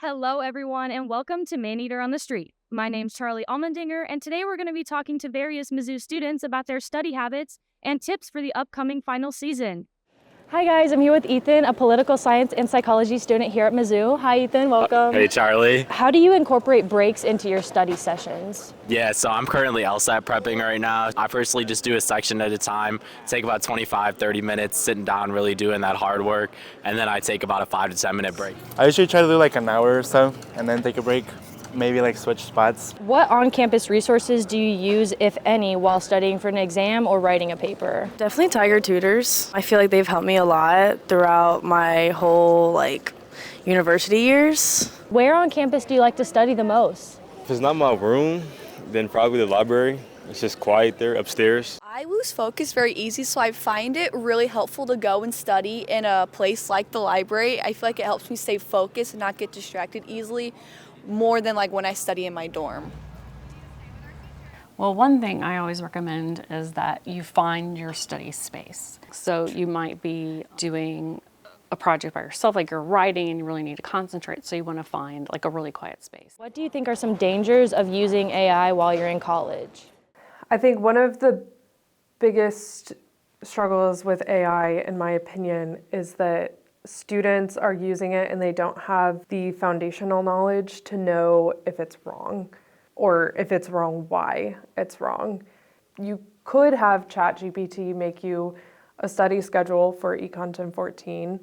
Hello, everyone, and welcome to Maneater on the Street. My name's Charlie Almandinger, and today we're going to be talking to various Mizzou students about their study habits and tips for the upcoming final season. Hi guys, I'm here with Ethan, a political science and psychology student here at Mizzou. Hi Ethan, welcome. Hey Charlie. How do you incorporate breaks into your study sessions? Yeah, so I'm currently LSAT prepping right now. I personally just do a section at a time, take about 25-30 minutes sitting down really doing that hard work, and then I take about a 5 to 10 minute break. I usually try to do like an hour or so and then take a break, maybe like switch spots. What on-campus resources do you use, if any, while studying for an exam or writing a paper? Definitely Tiger Tutors. I feel like they've helped me a lot throughout my whole university years. Where on campus do you like to study the most? If it's not my room, then probably the library. It's just quiet there upstairs. I lose focus very easy, so I find it really helpful to go and study in a place like the library. I feel like it helps me stay focused and not get distracted easily, more than when I study in my dorm. Well, one thing I always recommend is that you find your study space. So you might be doing a project by yourself, like you're writing and you really need to concentrate, so you want to find a really quiet space. What do you think are some dangers of using AI while you're in college? I think one of the biggest struggles with AI, in my opinion, is that students are using it and they don't have the foundational knowledge to know if it's wrong, or if it's wrong, why it's wrong. You could have ChatGPT make you a study schedule for Econ 1014,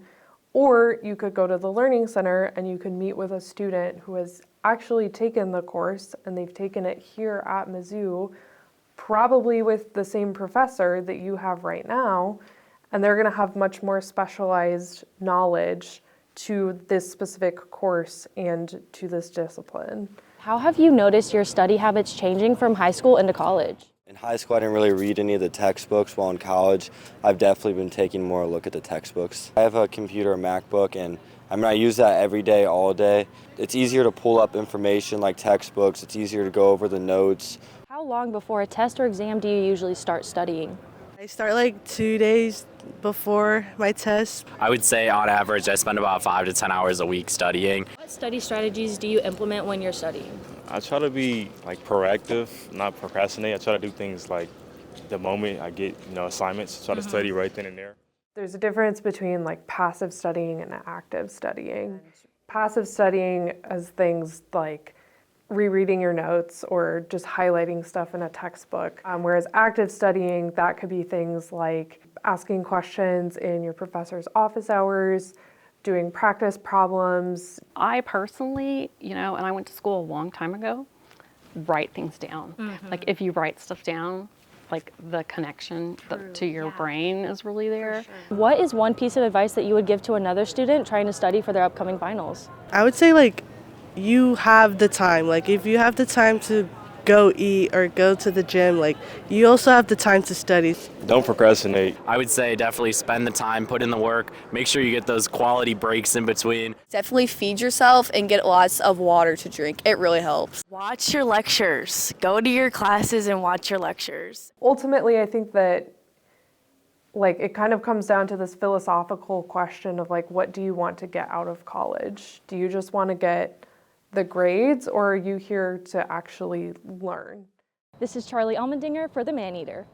or you could go to the Learning Center and you could meet with a student who has actually taken the course and they've taken it here at Mizzou, probably with the same professor that you have right now, and they're going to have much more specialized knowledge to this specific course and to this discipline. How have you noticed your study habits changing from high school into college? In high school, I didn't really read any of the textbooks, while in college, I've definitely been taking more a look at the textbooks. I have a computer, a MacBook, and I use that every day, all day. It's easier to pull up information like textbooks. It's easier to go over the notes. How long before a test or exam do you usually start studying? I start 2 days before my test. I would say on average I spend about 5 to 10 hours a week studying. What study strategies do you implement when you're studying? I try to be proactive, not procrastinate. I try to do things the moment I get assignments. Try to study right then and there. There's a difference between passive studying and active studying. Passive studying is things like rereading your notes or just highlighting stuff in a textbook. Whereas active studying, that could be things like asking questions in your professor's office hours, doing practice problems. I personally, and I went to school a long time ago, write things down. If you write stuff down, the connection to your brain is really there. Sure. What is one piece of advice that you would give to another student trying to study for their upcoming finals? I would say you have the time. If you have the time to go eat or go to the gym, you also have the time to study. Don't procrastinate. I would say definitely spend the time, put in the work, make sure you get those quality breaks in between. Definitely feed yourself and get lots of water to drink. It really helps. Watch your lectures. Go to your classes and watch your lectures. Ultimately, I think that it kind of comes down to this philosophical question of what do you want to get out of college? Do you just want to get the grades, or are you here to actually learn? This is Charlie Almandinger for the Maneater.